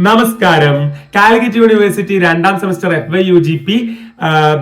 നമസ്കാരം. Calicut university 2ാം semester FYUGP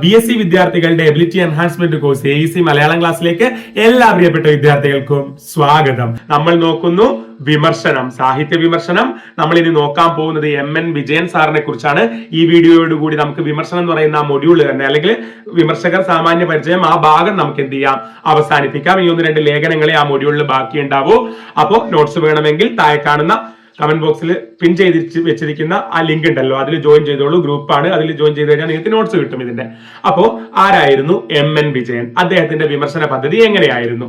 BSc വിദ്യാർത്ഥികളുടെ ability enhancement course AEC Malayalam ക്ലാസ്സിലേക്ക് എല്ലാ പ്രിയപ്പെട്ട വിദ്യാർത്ഥികൾക്കും സ്വാഗതം. നമ്മൾ നോക്കുന്നു വിമർശനം, സാഹിത്യ വിമർശനം. നമ്മൾ ഇനി നോക്കാൻ പോകുന്നത് MN വിജയൻ സാറിനെ കുറിച്ചാണ്. ഈ വീഡിയോയോട് കൂടി നമുക്ക് വിമർശനം എന്ന് പറയുന്ന ആ മൊഡ്യൂൾ തന്നെ, അല്ലെങ്കിൽ വിമർശകർ സാമാന്യ പരിചയം, ആ ഭാഗം നമുക്ക് എന്ത് ചെയ്യാം, അവസാനിപ്പിക്കാം. ഈ 1-2 ലേഖനങ്ങളെ ആ മൊഡ്യൂളിൽ ബാക്കി ഉണ്ടാവൂ. അപ്പോൾ നോട്ട്സ് വേണമെങ്കിൽ താഴെ കാണുന്ന കമന്റ് ബോക്സിൽ പിൻ ചെയ്ത് വെച്ചിരിക്കുന്ന ആ ലിങ്ക് ഉണ്ടല്ലോ, അതിൽ ജോയിൻ ചെയ്തോളൂ. ഗ്രൂപ്പാണ്, അതിൽ ജോയിൻ ചെയ്ത് കഴിഞ്ഞാൽ നിങ്ങൾക്ക് നോട്ട്സ് കിട്ടും ഇതിന്റെ. അപ്പോ ആരായിരുന്നു MN വിജയൻ? അദ്ദേഹത്തിന്റെ വിമർശന പദ്ധതി എങ്ങനെയായിരുന്നു?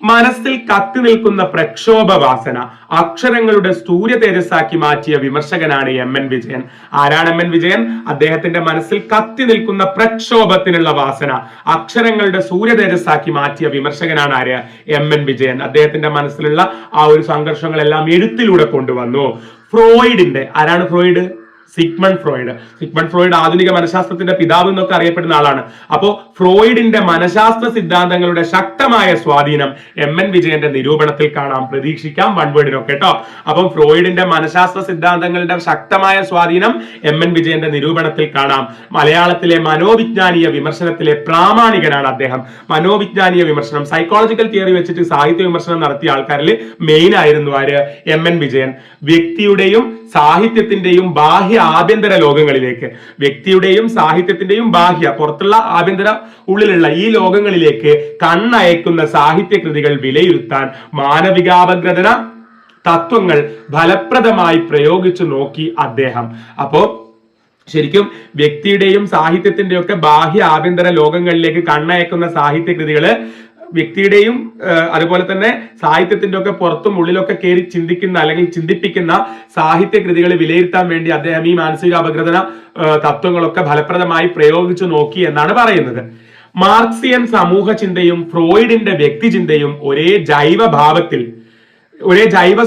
മനസ്സിൽ കത്തി നിൽക്കുന്ന പ്രക്ഷോഭ വാസന അക്ഷരങ്ങളുടെ സൂര്യ തേജസ്സാക്കി മാറ്റിയ വിമർശകനാണ് MN വിജയൻ. ആരാണ് MN വിജയൻ? അദ്ദേഹത്തിന്റെ മനസ്സിൽ കത്തി നിൽക്കുന്ന പ്രക്ഷോഭത്തിനുള്ള വാസന അക്ഷരങ്ങളുടെ സൂര്യ തേജസ്സാക്കി മാറ്റിയ വിമർശകനാണ് ആര്? MN വിജയൻ. അദ്ദേഹത്തിന്റെ മനസ്സിലുള്ള ആ ഒരു സംഘർഷങ്ങളെല്ലാം എഴുത്തിലൂടെ കൊണ്ടുവന്നു. ഫ്രോയിഡിന്റെ, ആരാണ് ഫ്രോയിഡ്? സിഗ്മണ്ട് ഫ്രോയിഡ് ആധുനിക മനഃശാസ്ത്രത്തിന്റെ പിതാവ് എന്നൊക്കെ അറിയപ്പെടുന്ന ആളാണ്. അപ്പോ ഫ്രോയിഡിന്റെ മനഃശാസ്ത്ര സിദ്ധാന്തങ്ങളുടെ ശക്തമായ സ്വാധീനം MN വിജയന്റെ നിരൂപണത്തിൽ കാണാം. പ്രതീക്ഷിക്കാം വൺ വേർഡിനൊക്കെ കേട്ടോ. അപ്പം ഫ്രോയിഡിന്റെ മനഃശാസ്ത്ര സിദ്ധാന്തങ്ങളുടെ ശക്തമായ സ്വാധീനം MN വിജയന്റെ നിരൂപണത്തിൽ കാണാം. മലയാളത്തിലെ മനോവിജ്ഞാനീയ വിമർശനത്തിലെ പ്രാമാണികനാണ് അദ്ദേഹം. മനോവിജ്ഞാനീയ വിമർശനം, സൈക്കോളജിക്കൽ തിയറി വെച്ചിട്ട് സാഹിത്യ വിമർശനം നടത്തിയ ആൾക്കാരിൽ മെയിൻ ആയിരുന്നു ആര്? MN വിജയൻ. വ്യക്തിയുടെയും സാഹിത്യത്തിന്റെയും ബാഹ്യ ആഭ്യന്തര ലോകങ്ങളിലേക്ക്, വ്യക്തിയുടെയും സാഹിത്യത്തിന്റെയും ബാഹ്യ, പുറത്തുള്ള ആഭ്യന്തര ഉള്ളിലുള്ള ഈ ലോകങ്ങളിലേക്ക് കണ്ണയക്കുന്ന സാഹിത്യ കൃതികൾ വിലയിരുത്താൻ മാനവികാപഗ്രഥന തത്വങ്ങൾ ഫലപ്രദമായി പ്രയോഗിച്ചു നോക്കി അദ്ദേഹം. അപ്പോ ശരിക്കും വ്യക്തിയുടെയും സാഹിത്യത്തിന്റെയും ഒക്കെ ബാഹ്യ ആഭ്യന്തര ലോകങ്ങളിലേക്ക് കണ്ണയക്കുന്ന സാഹിത്യ കൃതികള് വ്യക്തിയുടെയും അതുപോലെ തന്നെ സാഹിത്യത്തിന്റെ ഒക്കെ പുറത്തും ഉള്ളിലൊക്കെ കയറി ചിന്തിക്കുന്ന അല്ലെങ്കിൽ ചിന്തിപ്പിക്കുന്ന സാഹിത്യ കൃതികൾ വിലയിരുത്താൻ വേണ്ടി അദ്ദേഹം ഈ മാനസിക അപഗ്രഥന തത്വങ്ങളൊക്കെ ഫലപ്രദമായി പ്രയോഗിച്ചു നോക്കി എന്നാണ് പറയുന്നത്. മാർക്സിയൻ സമൂഹ ചിന്തയും ഫ്രോയിഡിന്റെ വ്യക്തിചിന്തയും ഒരേ ജൈവ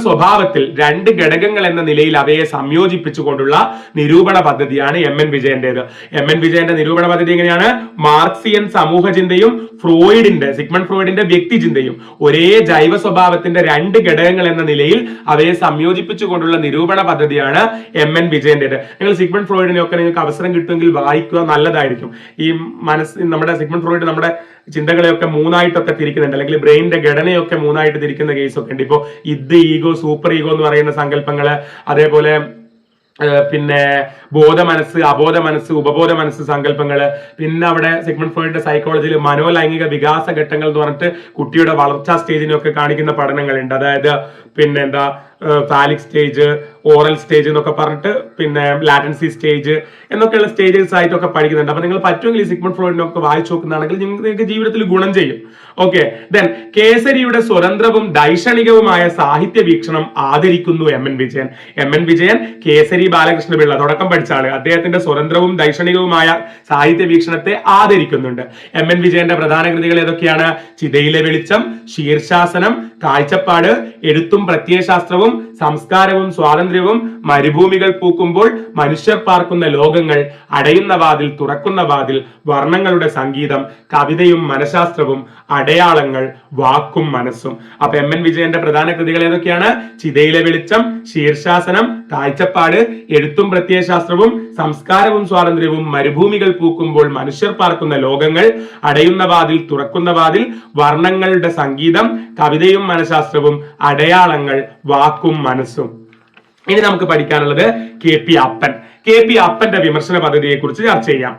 സ്വഭാവത്തിൽ 2 ഘടകങ്ങൾ എന്ന നിലയിൽ അവയെ സംയോജിപ്പിച്ചുകൊണ്ടുള്ള നിരൂപണ പദ്ധതിയാണ് MN വിജയന്റേത്. MN വിജയന്റെ നിരൂപണ പദ്ധതി എങ്ങനെയാണ്? മാർക്സിയൻ സമൂഹ ചിന്തയും സിഗ്മണ്ട് ഫ്രോയിഡിന്റെ വ്യക്തിചിന്തയും ഒരേ ജൈവ സ്വഭാവത്തിന്റെ 2 ഘടകങ്ങൾ എന്ന നിലയിൽ അവയെ സംയോജിപ്പിച്ചുകൊണ്ടുള്ള നിരൂപണ പദ്ധതിയാണ് MN വിജയന്റേത്. നിങ്ങൾ സിഗ്മണ്ട് ഫ്രോയിഡിനെ ഒക്കെ നിങ്ങൾക്ക് അവസരം കിട്ടുമെങ്കിൽ വായിക്കുക, നല്ലതായിരിക്കും. ഈ നമ്മുടെ സിഗ്മണ്ട് ഫ്രോയിഡ് നമ്മുടെ ചിന്തകളെയൊക്കെ 3ആയിട്ടൊക്കെ തിരിക്കുന്നുണ്ട്, അല്ലെങ്കിൽ ബ്രെയിനിന്റെ ഘടനയൊക്കെ 3ആയിട്ട് തിരിക്കുന്ന കേസൊക്കെ ഉണ്ട്. ഇപ്പോ ഈഗോ, സൂപ്പർ ഈഗോ എന്ന് പറയുന്ന സങ്കല്പങ്ങള്, അതേപോലെ പിന്നെ ബോധ മനസ്സ്, അബോധ മനസ്സ്, ഉപബോധ മനസ്സ് സങ്കല്പങ്ങള്. പിന്നെ അവിടെ സിഗ്മണ്ട് ഫ്രോയിഡിന്റെ സൈക്കോളജിയിൽ മനോലൈംഗിക വികാസ ഘട്ടങ്ങൾ എന്ന് പറഞ്ഞിട്ട് കുട്ടിയുടെ വളർച്ചാ സ്റ്റേജിനൊക്കെ കാണിക്കുന്ന പഠനങ്ങളുണ്ട്. അതായത് പിന്നെ ഫാലിക് സ്റ്റേജ്, ഓറൽ സ്റ്റേജ് എന്നൊക്കെ പറഞ്ഞിട്ട്, പിന്നെ ലാറ്റൻസി സ്റ്റേജ് എന്നൊക്കെയുള്ള സ്റ്റേജസ് ആയിട്ടൊക്കെ പഠിക്കുന്നുണ്ട്. അപ്പൊ നിങ്ങൾ പറ്റുമെങ്കിൽ ഈ സിഗ്മണ്ട് ഫ്രോയിഡിനൊക്കെ വായിച്ചു നോക്കുന്നതാണെങ്കിൽ നിങ്ങൾക്ക് ജീവിതത്തിൽ ഗുണം ചെയ്യും. ഓക്കെ, ദെൻ കേസരിയുടെ സ്വതന്ത്രവും ദൈക്ഷണികവുമായ സാഹിത്യ വീക്ഷണം ആദരിക്കുന്നു MN വിജയൻ. MN വിജയൻ കേസരി ബാലകൃഷ്ണ പിള്ള തുടക്കം പഠിച്ചാണ്. അദ്ദേഹത്തിന്റെ സ്വതന്ത്രവും ദൈക്ഷണികവുമായ സാഹിത്യ വീക്ഷണത്തെ ആദരിക്കുന്നുണ്ട്. MN വിജയന്റെ പ്രധാന കൃതികൾ ഏതൊക്കെയാണ്? ചിതയിലെ വെളിച്ചം, ശീർഷാസനം, കാഴ്ചപ്പാട്, എഴുത്തും പ്രത്യയശാസ്ത്രവും, സംസ്കാരവും സ്വാതന്ത്ര്യവും, മരുഭൂമികൾ പൂക്കുമ്പോൾ, മനുഷ്യർ പാർക്കുന്ന ലോകങ്ങൾ, അടയുന്ന വാതിൽ തുറക്കുന്ന വാതിൽ, വർണ്ണങ്ങളുടെ സംഗീതം, കവിതയും മനഃശാസ്ത്രവും, അടയാളങ്ങൾ, വാക്കും മനസ്സും. അപ്പൊ MN വിജയന്റെ പ്രധാന കൃതികൾ ഏതൊക്കെയാണ്? ചിതയിലെ വെളിച്ചം, ശീർഷാസനം, കാഴ്ചപ്പാട്, എഴുത്തും പ്രത്യയശാസ്ത്രവും, സംസ്കാരവും സ്വാതന്ത്ര്യവും, മരുഭൂമികൾ പൂക്കുമ്പോൾ, മനുഷ്യർ പാർക്കുന്ന ലോകങ്ങൾ, അടയുന്ന വാതിൽ തുറക്കുന്ന വാതിൽ, വർണ്ണങ്ങളുടെ സംഗീതം, കവിതയും മനഃശാസ്ത്രവും, അടയാളങ്ങൾ, വാക്കും മനസ്സും. ഇനി നമുക്ക് പഠിക്കാനുള്ളത് KP അപ്പന്റെ വിമർശന പദ്ധതിയെ കുറിച്ച് ചർച്ച ചെയ്യാം.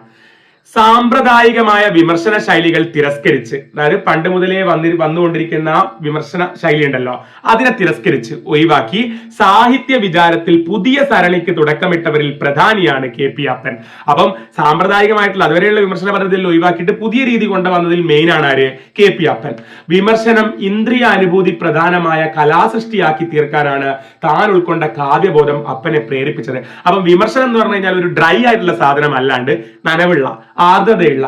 സാമ്പ്രദായികമായ വിമർശന ശൈലികൾ തിരസ്കരിച്ച്, അതായത് പണ്ട് മുതലേ വന്നുകൊണ്ടിരിക്കുന്ന വിമർശന ശൈലി ഉണ്ടല്ലോ, അതിനെ തിരസ്കരിച്ച് ഒഴിവാക്കി സാഹിത്യ വിചാരത്തിൽ പുതിയ സരണിക്ക് തുടക്കമിട്ടവരിൽ പ്രധാനിയാണ് KP അപ്പൻ. അപ്പം സാമ്പ്രദായികമായിട്ടുള്ള അതുവരെയുള്ള വിമർശന പദ്ധതിയിൽ ഒഴിവാക്കിയിട്ട് പുതിയ രീതി കൊണ്ടുവന്നതിൽ മെയിൻ ആണ് ആര്? KP അപ്പൻ. വിമർശനം ഇന്ദ്രിയ അനുഭൂതി പ്രധാനമായ കലാസൃഷ്ടിയാക്കി തീർക്കാനാണ് താൻ ഉൾക്കൊണ്ട കാവ്യബോധം അപ്പനെ പ്രേരിപ്പിച്ചത്. അപ്പം വിമർശനം എന്ന് പറഞ്ഞു കഴിഞ്ഞാൽ ഒരു ഡ്രൈ ആയിട്ടുള്ള സാധനം അല്ലാണ്ട് നനവുള്ള, ആർദ്രതയുള്ള,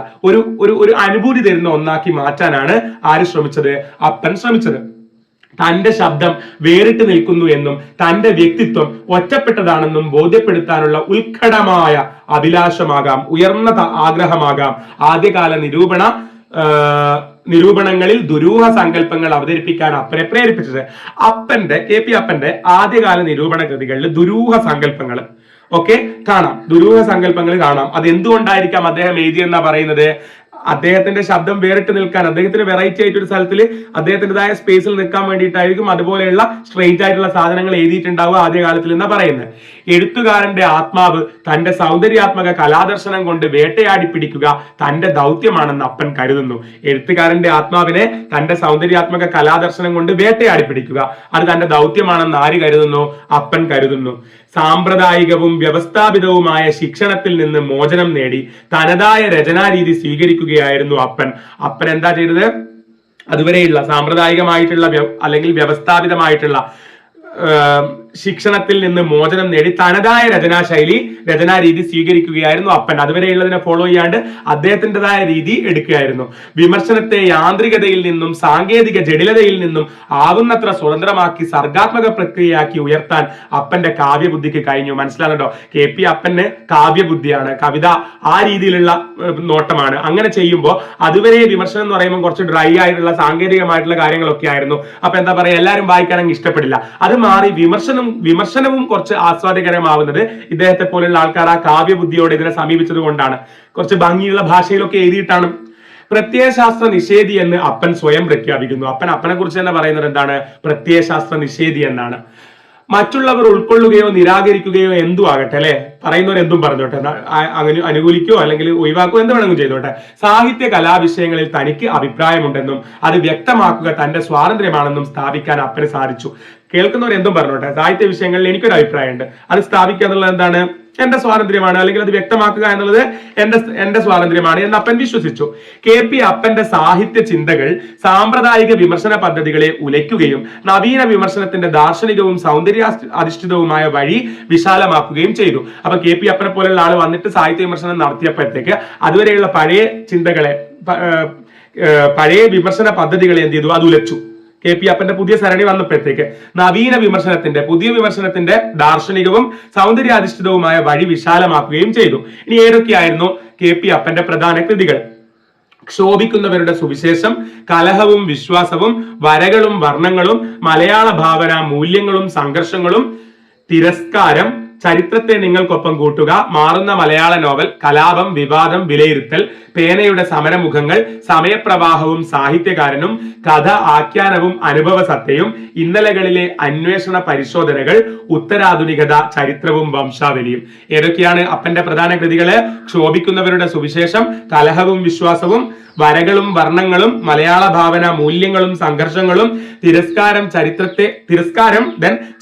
ഒരു അനുഭൂതി തരുന്ന ഒന്നാക്കി മാറ്റാനാണ് ആര് ശ്രമിച്ചത്? അപ്പൻ ശ്രമിച്ചത്. തന്റെ ശബ്ദം വേറിട്ട് നിൽക്കുന്നു എന്നും തന്റെ വ്യക്തിത്വം ഒറ്റപ്പെട്ടതാണെന്നും ബോധ്യപ്പെടുത്താനുള്ള ഉത്കടമായ അഭിലാഷമാകാം, ഉയർന്ന ആഗ്രഹമാകാം ആദ്യകാല നിരൂപണങ്ങളിൽ ദുരൂഹ സങ്കല്പങ്ങൾ അവതരിപ്പിക്കാൻ അപ്പനെ പ്രേരിപ്പിച്ചത്. KP അപ്പന്റെ ആദ്യകാല നിരൂപണ കൃതികളിൽ ദുരൂഹ സങ്കല്പങ്ങൾ, ഒക്കെ കാണാം, ദുരൂഹ സങ്കല്പങ്ങൾ കാണാം. അത് എന്തുകൊണ്ടായിരിക്കാം അദ്ദേഹം എഴുതിയെന്നാ പറയുന്നത്? അദ്ദേഹത്തിന്റെ ശബ്ദം വേറിട്ട് നിൽക്കാൻ, അദ്ദേഹത്തിന് വെറൈറ്റി ആയിട്ട് ഒരു സ്ഥലത്തിൽ അദ്ദേഹത്തിൻ്റെതായ സ്പേസിൽ നിൽക്കാൻ വേണ്ടിയിട്ടായിരിക്കും അതുപോലെയുള്ള സ്ട്രെയിറ്റ് ആയിട്ടുള്ള സാധനങ്ങൾ എഴുതിയിട്ടുണ്ടാവുക ആദ്യകാലത്തിൽ എന്നാ പറയുന്നത്. എഴുത്തുകാരന്റെ ആത്മാവ് തന്റെ സൗന്ദര്യാത്മക കലാദർശനം കൊണ്ട് വേട്ടയാടി പിടിക്കുക തന്റെ ദൗത്യമാണെന്ന് അപ്പൻ കരുതുന്നു. എഴുത്തുകാരന്റെ ആത്മാവിനെ തന്റെ സൗന്ദര്യാത്മക കലാദർശനം കൊണ്ട് വേട്ടയാടി പിടിക്കുക അത് തന്റെ ദൗത്യമാണെന്ന് ആര് കരുതുന്നു? അപ്പൻ കരുതുന്നു. സാമ്പ്രദായികവും വ്യവസ്ഥാപിതവുമായ ശിക്ഷണത്തിൽ നിന്ന് മോചനം നേടി തനതായ രചനാരീതി സ്വീകരിക്കുകയായിരുന്നു അപ്പൻ. അപ്പൻ എന്താ ചെയ്തത്? അതുവരെയുള്ള സാമ്പ്രദായികമായിട്ടുള്ള അല്ലെങ്കിൽ വ്യവസ്ഥാപിതമായിട്ടുള്ള ശിക്ഷണത്തിൽ നിന്ന് മോചനം നേടി തനതായ രചനാരീതി സ്വീകരിക്കുകയായിരുന്നു അപ്പൻ. അതുവരെയുള്ളതിനെ ഫോളോ ചെയ്യാണ്ട് അദ്ദേഹത്തിൻ്റെതായ രീതി എടുക്കുകയായിരുന്നു. വിമർശനത്തെ യാന്ത്രികതയിൽ നിന്നും സാങ്കേതിക ജടിലതയിൽ നിന്നും ആവുന്നത്ര സ്വതന്ത്രമാക്കി സർഗാത്മക പ്രക്രിയയാക്കി ഉയർത്താൻ അപ്പന്റെ കാവ്യബുദ്ധിക്ക് കഴിഞ്ഞു. മനസ്സിലാകുന്നുണ്ടോ? KP അപ്പന് കാവ്യബുദ്ധിയാണ്, കവിത ആ രീതിയിലുള്ള നോട്ടമാണ്. അങ്ങനെ ചെയ്യുമ്പോൾ അതുവരെ വിമർശനം എന്ന് പറയുമ്പോൾ കുറച്ച് ഡ്രൈ ആയിട്ടുള്ള സാങ്കേതികമായിട്ടുള്ള കാര്യങ്ങളൊക്കെ ആയിരുന്നു. അപ്പൊ എന്താ പറയാ, എല്ലാവരും വായിക്കാനെങ്കിൽ ഇഷ്ടപ്പെടില്ല. അത് മാറി വിമർശനവും കുറച്ച് ആസ്വാദ്യകരമാവുന്നത് ഇദ്ദേഹത്തെ പോലുള്ള ആൾക്കാർ ആ കാവ്യബുദ്ധിയോടെ ഇതിനെ സമീപിച്ചത് കൊണ്ടാണ്. കുറച്ച് ഭംഗിയുള്ള ഭാഷയിലൊക്കെ എഴുതിയിട്ടാണ്. പ്രത്യയശാസ്ത്ര നിഷേധി എന്ന് അപ്പൻ സ്വയം പ്രഖ്യാപിക്കുന്നു. അപ്പനെ കുറിച്ച് തന്നെ പറയുന്നത് എന്താണ്? പ്രത്യയശാസ്ത്ര നിഷേധി എന്നാണ്. മറ്റുള്ളവർ ഉൾക്കൊള്ളുകയോ നിരാകരിക്കുകയോ എന്തു ആകട്ടെ, അല്ലെ, പറയുന്നവർ എന്തും പറഞ്ഞോട്ടെ, അനുകൂലിക്കോ അല്ലെങ്കിൽ ഒഴിവാക്കോ എന്ത് വേണമെങ്കിലും ചെയ്തോട്ടെ, സാഹിത്യ കലാവിഷയങ്ങളിൽ തനിക്ക് അഭിപ്രായമുണ്ടെന്നും അത് വ്യക്തമാക്കുക തന്റെ സ്വാതന്ത്ര്യമാണെന്നും സ്ഥാപിക്കാൻ അപ്പന് സാധിച്ചു. കേൾക്കുന്നവർ എന്തും പറഞ്ഞോട്ടെ, സാഹിത്യ വിഷയങ്ങളിൽ എനിക്കൊരു അഭിപ്രായമുണ്ട്, അത് സ്ഥാപിക്കുക എന്നുള്ളത് എന്താണ്? എന്റെ സ്വാതന്ത്ര്യമാണ്, അല്ലെങ്കിൽ അത് വ്യക്തമാക്കുക എന്നുള്ളത് എന്റെ സ്വാതന്ത്ര്യമാണ് എന്ന് അപ്പൻ വിശ്വസിച്ചു. KP അപ്പന്റെ സാഹിത്യ ചിന്തകൾ സാമ്പ്രദായിക വിമർശന പദ്ധതികളെ ഉലയ്ക്കുകയും നവീന വിമർശനത്തിന്റെ ദാർശനികവും സൗന്ദര്യാധിഷ്ഠിതവുമായ വഴി വിശാലമാക്കുകയും ചെയ്തു. അപ്പൊ KP അപ്പനെ പോലുള്ള ആൾ വന്നിട്ട് സാഹിത്യ വിമർശനം നടത്തിയപ്പോഴത്തേക്ക് അതുവരെയുള്ള പഴയ ചിന്തകളെ, പഴയ വിമർശന പദ്ധതികളെ എന്ത് ചെയ്തു? അത് ഉലച്ചു. KP അപ്പന്റെ പുതിയ സരണി വന്നപ്പോഴത്തേക്ക് നവീന വിമർശനത്തിന്റെ, പുതിയ വിമർശനത്തിന്റെ ദാർശനികവും സൗന്ദര്യാധിഷ്ഠിതവുമായ വഴി വിശാലമാക്കുകയും ചെയ്തു. ഇനി ഏതൊക്കെയായിരുന്നു KP അപ്പന്റെ പ്രധാന കൃതികൾ? ക്ഷോഭിക്കുന്നവരുടെ സുവിശേഷം, കലഹവും വിശ്വാസവും, വരകളും വർണ്ണങ്ങളും, മലയാള ഭാവന, മൂല്യങ്ങളും സംഘർഷങ്ങളും, തിരസ്കാരം, ചരിത്രത്തെ നിങ്ങൾക്കൊപ്പം കൂട്ടുക, മാറുന്ന മലയാള നോവൽ, കലാപം, വിവാദം, വിലയിരുത്തൽ, പേനയുടെ സമരമുഖങ്ങൾ, സമയപ്രവാഹവും സാഹിത്യകാരനും, കഥ, ആഖ്യാനവും അനുഭവ സത്യയും, ഇന്നലകളിലെ അന്വേഷണ പരിശോധനകൾ, ഉത്തരാധുനികത, ചരിത്രവും വംശാവലിയും. ഏതൊക്കെയാണ് അപ്പന്റെ പ്രധാന കൃതികള്? ക്ഷോഭിക്കുന്നവരുടെ സുവിശേഷം, കലഹവും വിശ്വാസവും, വരകളും വർണ്ണങ്ങളും, മലയാള ഭാവന, മൂല്യങ്ങളും സംഘർഷങ്ങളും, തിരസ്കാരം,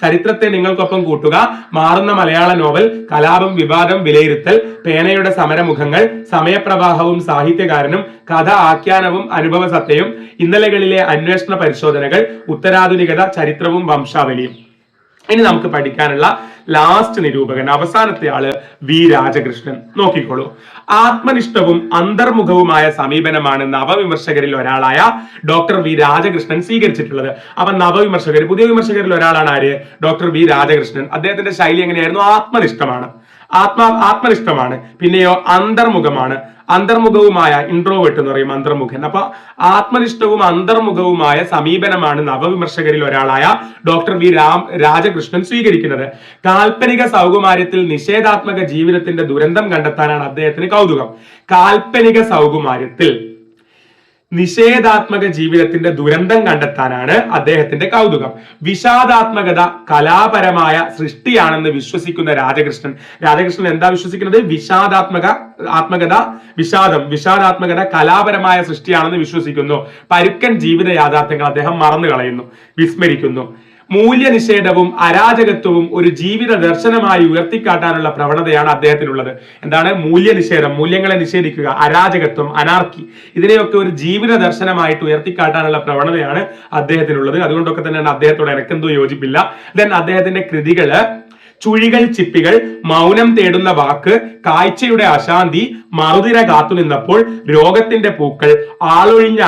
ചരിത്രത്തെ നിങ്ങൾക്കൊപ്പം കൂട്ടുക, മാറുന്ന മലയാള നോവൽ, കലാപം, വിവാദം, വിലയിരുത്തൽ, പേനയുടെ സമരമുഖങ്ങൾ, സമയപ്രവാഹവും സാഹിത്യകാരനും, കഥ, ആഖ്യാനവും അനുഭവ സത്യയും, ഇന്നലകളിലെ അന്വേഷണ പരിശോധനകൾ, ഉത്തരാധുനികത, ചരിത്രവും വംശാവലിയും. ഇനി നമുക്ക് പഠിക്കാനുള്ള ലാസ്റ്റ് നിരൂപകൻ, അവസാനത്തെ ആള് വി രാജകൃഷ്ണൻ. നോക്കിക്കോളൂ. ആത്മനിഷ്ഠവും അന്തർമുഖവുമായ സമീപനമാണ് നവവിമർശകരിൽ ഒരാളായ ഡോക്ടർ വി രാജകൃഷ്ണൻ സ്വീകരിച്ചിട്ടുള്ളത്. അപ്പൊ നവവിമർശകർ, പുതിയ വിമർശകരിൽ ഒരാളാണ് ആര്? Doctor V Rajakrishnan. അദ്ദേഹത്തിന്റെ ശൈലി എങ്ങനെയായിരുന്നു? ആത്മനിഷ്ഠമാണ്. പിന്നെയോ അന്തർമുഖമാണ്. അന്തർമുഖവുമായ, ഇൻട്രോവേർട്ട് എന്ന് പറയും അന്തർമുഖൻ. അപ്പൊ ആത്മനിഷ്ഠവും അന്തർമുഖവുമായ സമീപനമാണ് നവവിമർശകരിൽ ഒരാളായ ഡോക്ടർ വി രാജകൃഷ്ണൻ സ്വീകരിക്കുന്നത്. കാൽപ്പനിക സൗകുമാര്യത്തിൽ നിഷേധാത്മക ജീവിതത്തിന്റെ ദുരന്തം കണ്ടെത്താനാണ് അദ്ദേഹത്തിന് കൗതുകം. കാൽപ്പനിക സൗകുമാര്യത്തിൽ നിഷേധാത്മക ജീവിതത്തിന്റെ ദുരന്തം കണ്ടെത്താനാണ് അദ്ദേഹത്തിന്റെ കൗതുകം. വിഷാദാത്മകത കലാപരമായ സൃഷ്ടിയാണെന്ന് വിശ്വസിക്കുന്ന രാജകൃഷ്ണൻ എന്താ വിശ്വസിക്കുന്നത്? വിഷാദാത്മകത കലാപരമായ സൃഷ്ടിയാണെന്ന് വിശ്വസിക്കുന്നു. പരുക്കൻ ജീവിത യാഥാർത്ഥ്യങ്ങൾ അദ്ദേഹം മറന്നു കളയുന്നു, വിസ്മരിക്കുന്നു. മൂല്യനിഷേധവും അരാജകത്വവും ഒരു ജീവിത ദർശനമായി ഉയർത്തിക്കാട്ടാനുള്ള പ്രവണതയാണ് അദ്ദേഹത്തിനുള്ളത്. എന്താണ് മൂല്യനിഷേധം? മൂല്യങ്ങളെ നിഷേധിക്കുക, അരാജകത്വം, അനാർക്കി, ഇതിനെയൊക്കെ ഒരു ജീവിത ദർശനമായിട്ട് ഉയർത്തിക്കാട്ടാനുള്ള പ്രവണതയാണ് അദ്ദേഹത്തിനുള്ളത്. അതുകൊണ്ടൊക്കെ തന്നെയാണ് അദ്ദേഹത്തോട് എനിക്കെന്തോ യോജിപ്പില്ല. ദെൻ അദ്ദേഹത്തിന്റെ കൃതികള് ചുഴികൾ ചിപ്പികൾ, മൗനം തേടുന്ന വാക്ക്, കാഴ്ചയുടെ അശാന്തി, മറുതിര കാത്തുനിന്നപ്പോൾ, രോഗത്തിന്റെ പൂക്കൾ, ആളൊഴിഞ്ഞ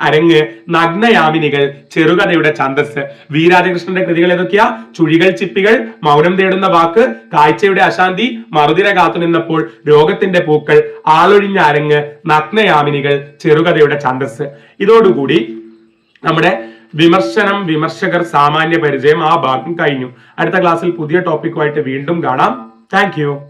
അരങ്ങ്, നഗ്നയാമിനികൾ, ചെറുകഥയുടെ ഛന്ദസ്. വി രാജകൃഷ്ണന്റെ കൃതികൾ ഏതൊക്കെയാ? ചുഴികൾ ചിപ്പികൾ, മൗനം തേടുന്ന വാക്ക്, കാഴ്ചയുടെ അശാന്തി, മറുതിര കാത്തുനിന്നപ്പോൾ, രോഗത്തിന്റെ പൂക്കൾ, ആളൊഴിഞ്ഞ അരങ്ങ്, നഗ്നയാമിനികൾ, ചെറുകഥയുടെ ഛന്ദസ്. ഇതോടുകൂടി നമ്മുടെ വിമർശനം, വിമർശകർ, സാമാന്യ പരിചയം ആ ഭാഗം കഴിഞ്ഞു. അടുത്ത ക്ലാസ്സിൽ പുതിയ ടോപ്പിക്കുമായിട്ട് വീണ്ടും കാണാം. താങ്ക്